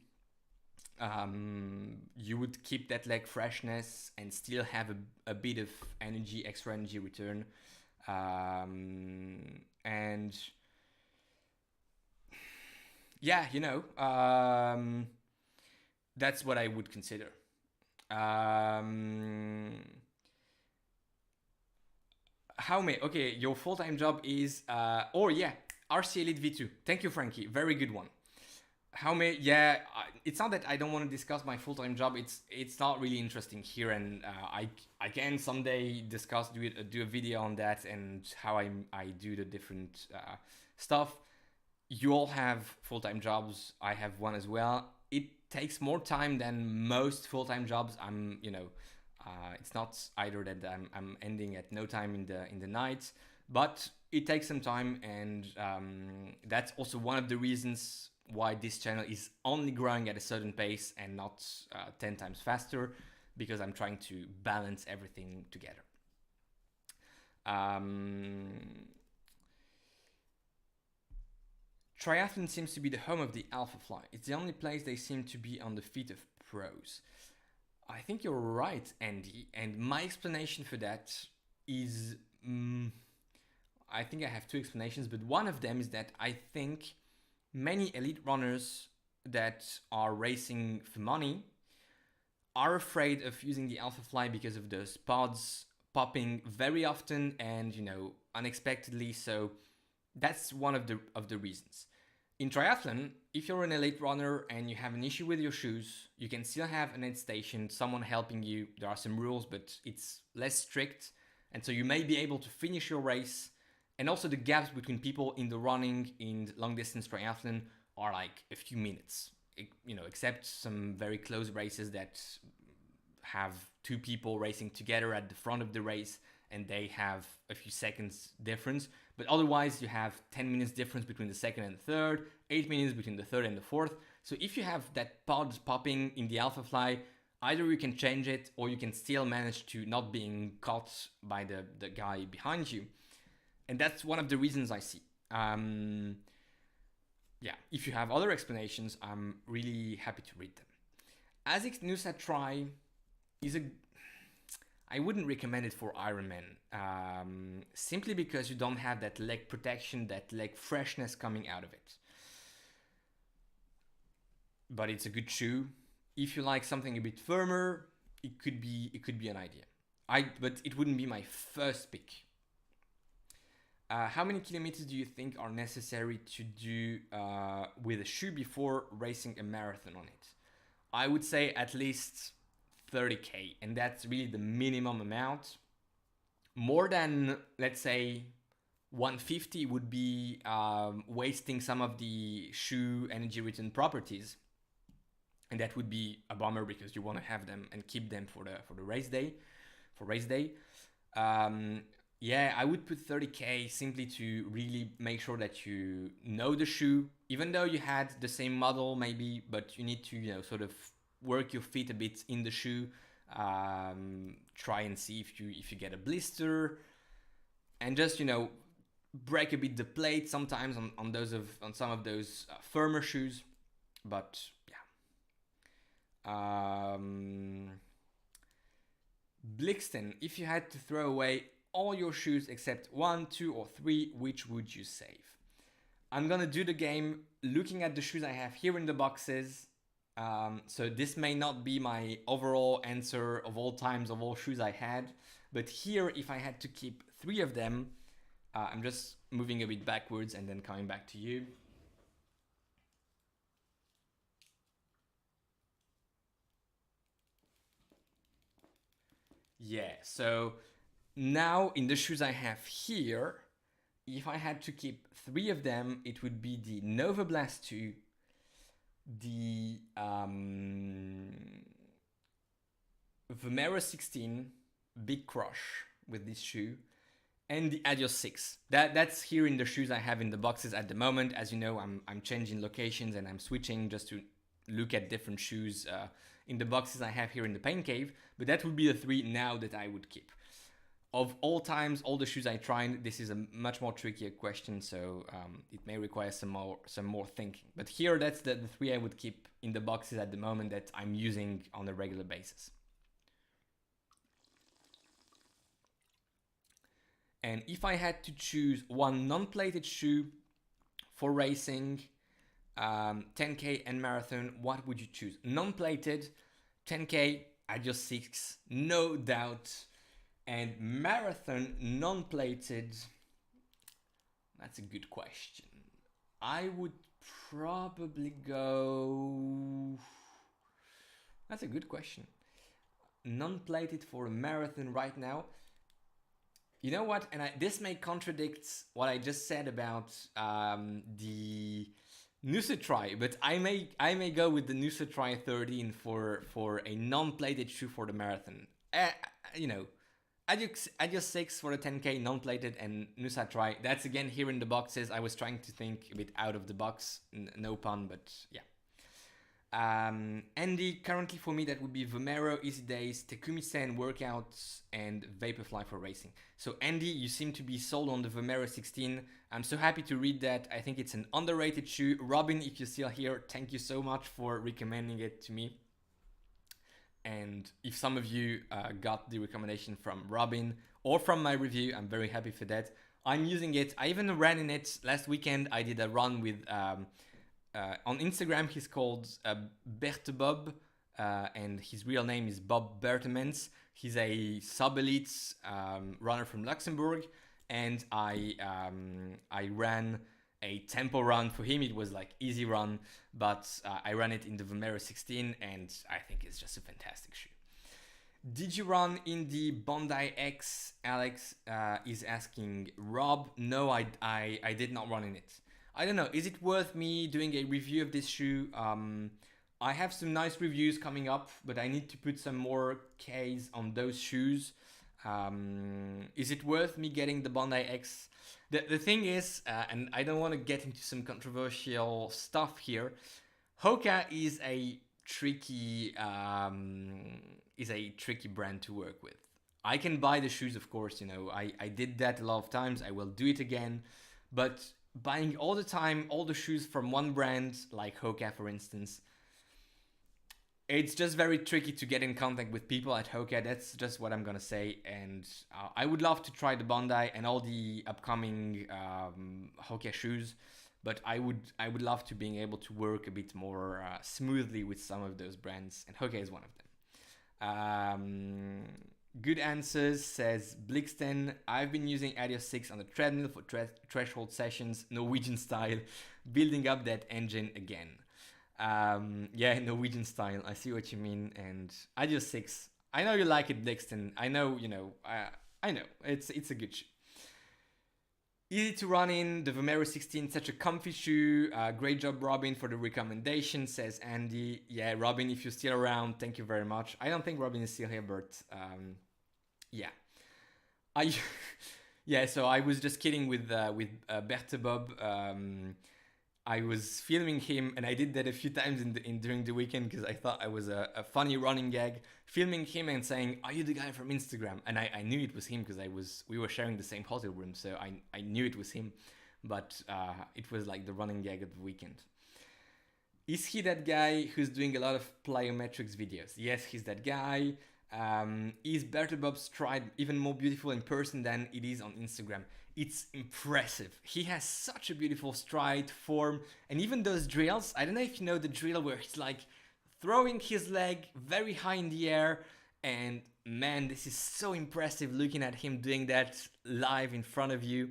Speaker 1: You would keep that leg freshness and still have a bit of energy, extra energy return. And yeah, that's what I would consider. Okay, your full-time job is, RC Elite V2. Thank you, Frankie. Very good one. It's not that I don't want to discuss my full-time job. It's not really interesting here, and I can someday do a video on that and how I do the different stuff. You all have full-time jobs. I have one as well. It takes more time than most full-time jobs. It's not either that I'm ending at no time in the night, but it takes some time, and that's also one of the reasons why this channel is only growing at a certain pace and not 10 times faster, because I'm trying to balance everything together. Triathlon seems to be the home of the Alphafly. It's the only place they seem to be on the feet of pros. I think you're right, Andy. And my explanation for that is, I think I have two explanations, but one of them is that I think many elite runners that are racing for money are afraid of using the Alphafly because of those pods popping very often and unexpectedly. So that's one of the reasons. In triathlon, if you're an elite runner and you have an issue with your shoes, you can still have an aid station, someone helping you. There are some rules, but it's less strict. And so you may be able to finish your race. And also the gaps between people in the running in long distance triathlon are like a few minutes, except some very close races that have two people racing together at the front of the race and they have a few seconds difference. But otherwise, you have 10 minutes difference between the second and the third, 8 minutes between the third and the fourth. So if you have that pod popping in the Alpha Fly, either you can change it or you can still manage to not being caught by the guy behind you. And that's one of the reasons I see. If you have other explanations, I'm really happy to read them. ASICS Nusa Tri is I wouldn't recommend it for Ironman, simply because you don't have that leg protection, that leg freshness coming out of it. But it's a good shoe. If you like something a bit firmer, it could be an idea. But it wouldn't be my first pick. How many kilometers do you think are necessary to do with a shoe before racing a marathon on it? I would say at least 30K, and that's really the minimum amount. More than, let's say, 150 would be wasting some of the shoe energy return properties, and that would be a bummer because you want to have them and keep them for the race day. I would put 30K simply to really make sure that you know the shoe, even though you had the same model maybe, but you need to sort of work your feet a bit in the shoe, try and see if you get a blister, and just break a bit the plate sometimes on some of those firmer shoes. But Blixton, if you had to throw away all your shoes except 1, 2, or 3, which would you save? I'm gonna do the game looking at the shoes I have here in the boxes. So this may not be my overall answer of all times of all shoes I had, but here, if I had to keep 3 of them, I'm just moving a bit backwards and then coming back to you. Yeah, so now in the shoes I have here, if I had to keep 3 of them, it would be the Nova Blast 2, the Vomero 16 Big Crush with this shoe, and the Adios 6. That's here in the shoes I have in the boxes at the moment. As you know, I'm changing locations and I'm switching just to look at different shoes in the boxes I have here in the Pain Cave, but that would be the 3 now that I would keep. Of all times, all the shoes I tried, this is a much more trickier question, so it may require some more thinking. But here, that's the 3 I would keep in the boxes at the moment that I'm using on a regular basis. And if I had to choose one non-plated shoe for racing, 10K and marathon, what would you choose? Non-plated, 10K, Adios 6, no doubt. And marathon, non-plated, that's a good question. I would probably go... That's a good question. Non-plated for a marathon right now. You know what? And this may contradict what I just said about the Nusa Tri, but I may go with the Nusa Tri 13 for a non-plated shoe for the marathon. Adios 6 for the 10K non-plated and Nusa Tri. That's again here in the boxes. I was trying to think a bit out of the box. No pun, but yeah. Andy, currently for me that would be Vomero, Easy Days, Takumi Sen workouts, and Vaporfly for racing. So Andy, you seem to be sold on the Vomero 16. I'm so happy to read that. I think it's an underrated shoe. Robin, if you're still here, thank you so much for recommending it to me. And if some of you got the recommendation from Robin or from my review, I'm very happy for that. I'm using it. I even ran in it last weekend. I did a run with... on Instagram, he's called Bert Bob, and his real name is Bob Bertemans. He's a sub-elite runner from Luxembourg, and I ran a tempo run for him. It was like easy run, but I ran it in the Vomero 16, and I think it's just a fantastic shoe. Did you run in the Bondi X? Alex is asking. Rob, no, I did not run in it. I don't know. Is it worth me doing a review of this shoe? I have some nice reviews coming up, but I need to put some more Ks on those shoes. Is it worth me getting the Bondi X? The thing is, and I don't want to get into some controversial stuff here. Hoka tricky is a tricky brand to work with. I can buy the shoes, of course. You know, I did that a lot of times. I will do it again, but buying all the time all the shoes from one brand like Hoka, for instance, it's just very tricky to get in contact with people at Hoka. That's just what I'm gonna say. And I would love to try the Bondi and all the upcoming Hoka shoes, but I would love to being able to work a bit more smoothly with some of those brands, and Hoka is one of them. Good answers, says Blixten. I've been using Adios 6 on the treadmill for threshold sessions, Norwegian style, building up that engine again. Yeah, Norwegian style. I see what you mean. And Adios 6. I know you like it, Blixten. I know, I know. It's a good shoe. Easy to run in, the Vomero 16, such a comfy shoe. Great job, Robin, for the recommendation, says Andy. Yeah, Robin, if you're still around, thank you very much. I don't think Robin is still here, but yeah. I yeah, so I was just kidding with Berthe Bob. I was filming him, and I did that a few times during the weekend because I thought I was a funny running gag. Filming him and saying, "Are you the guy from Instagram?" And I knew it was him because we were sharing the same hotel room, so I knew it was him. But it was like the running gag of the weekend. Is he that guy who's doing a lot of plyometrics videos? Yes, he's that guy. Is Berthe Bob's stride even more beautiful in person than it is on Instagram? It's impressive. He has such a beautiful stride, form, and even those drills. I don't know if you know the drill where he's like throwing his leg very high in the air, and man, this is so impressive looking at him doing that live in front of you.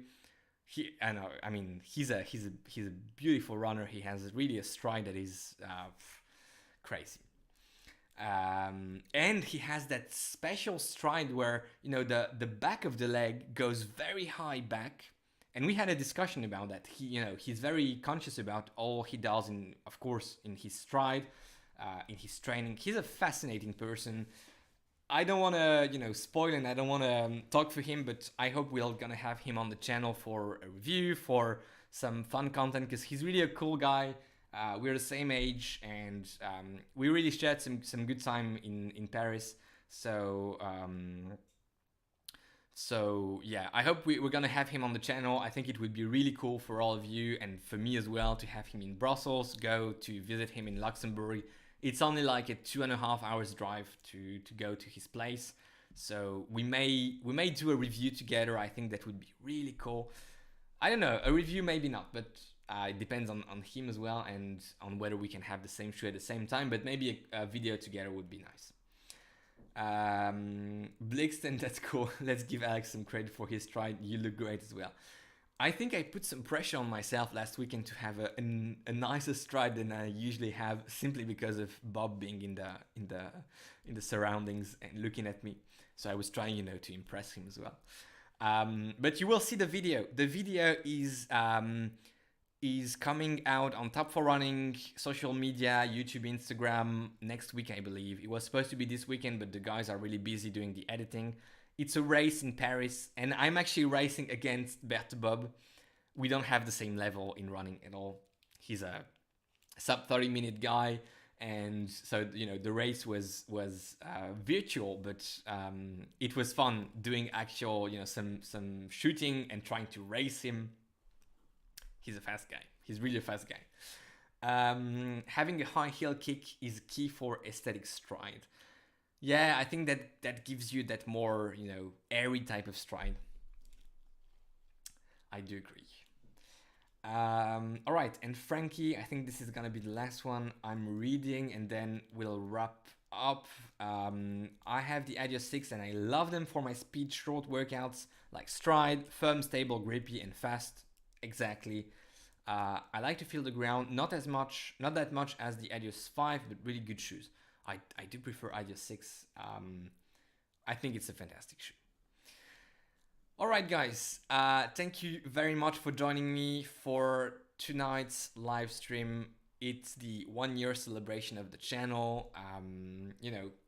Speaker 1: I know. I mean, he's a beautiful runner. He has really a stride that is crazy. And he has that special stride where the back of the leg goes very high back, and we had a discussion about that. He's very conscious about all he does of course in his stride, in his training. He's a fascinating person. I don't want to spoil, and I don't want to talk for him, but I hope we're gonna have him on the channel for a review, for some fun content, because he's really a cool guy. We're the same age, and we really shared some good time in Paris. So yeah, I hope we're gonna have him on the channel. I think it would be really cool for all of you and for me as well to have him in Brussels. Go to visit him in Luxembourg. It's only like a 2.5 hours drive to go to his place. So we may do a review together. I think that would be really cool. I don't know, a review maybe not, but it depends on him as well, and on whether we can have the same shoe at the same time, but maybe a video together would be nice. Blixten, that's cool. Let's give Alex some credit for his stride. You look great as well. I think I put some pressure on myself last weekend to have a nicer stride than I usually have, simply because of Bob being in the surroundings and looking at me. So I was trying, to impress him as well. But you will see the video. The video is coming out on Top for Running, social media, YouTube, Instagram next week, I believe. It was supposed to be this weekend, but the guys are really busy doing the editing. It's a race in Paris, and I'm actually racing against Berthe Bob. We don't have the same level in running at all. He's a sub 30-minute guy, and so the race was virtual, but it was fun doing actual some shooting and trying to race him. He's a fast guy. He's really a fast guy. Having a high heel kick is key for aesthetic stride. Yeah, I think that gives you that more, airy type of stride. I do agree. All right, and Frankie, I think this is gonna be the last one I'm reading, and then we'll wrap up. I have the Adios 6, and I love them for my speed short workouts, like stride, firm, stable, grippy, and fast. Exactly. I like to feel the ground, not that much as the Adios 5, but really good shoes. I do prefer Adios 6. I think it's a fantastic shoe. All right, guys. Thank you very much for joining me for tonight's live stream. It's the 1 year celebration of the channel.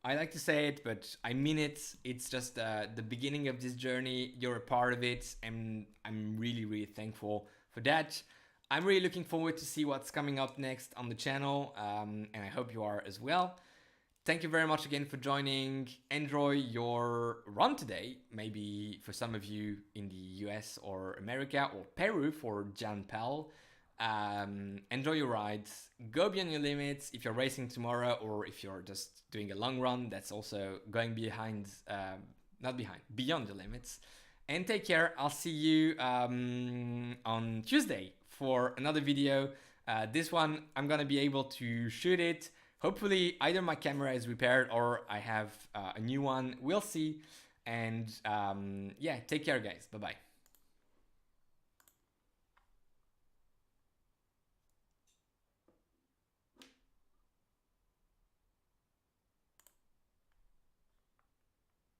Speaker 1: I like to say it, but I mean it. It's just the beginning of this journey. You're a part of it, and I'm really, really thankful for that. I'm really looking forward to see what's coming up next on the channel, and I hope you are as well. Thank you very much again for joining. Enjoy your run today. Maybe for some of you in the US or America or Peru for Jan Pal. Enjoy your rides. Go beyond your limits if you're racing tomorrow, or if you're just doing a long run, that's also going beyond your limits. And take care. I'll see you on Tuesday for another video. This one, I'm gonna be able to shoot it. Hopefully either my camera is repaired or I have a new one. We'll see. And yeah, take care, guys. Bye-bye.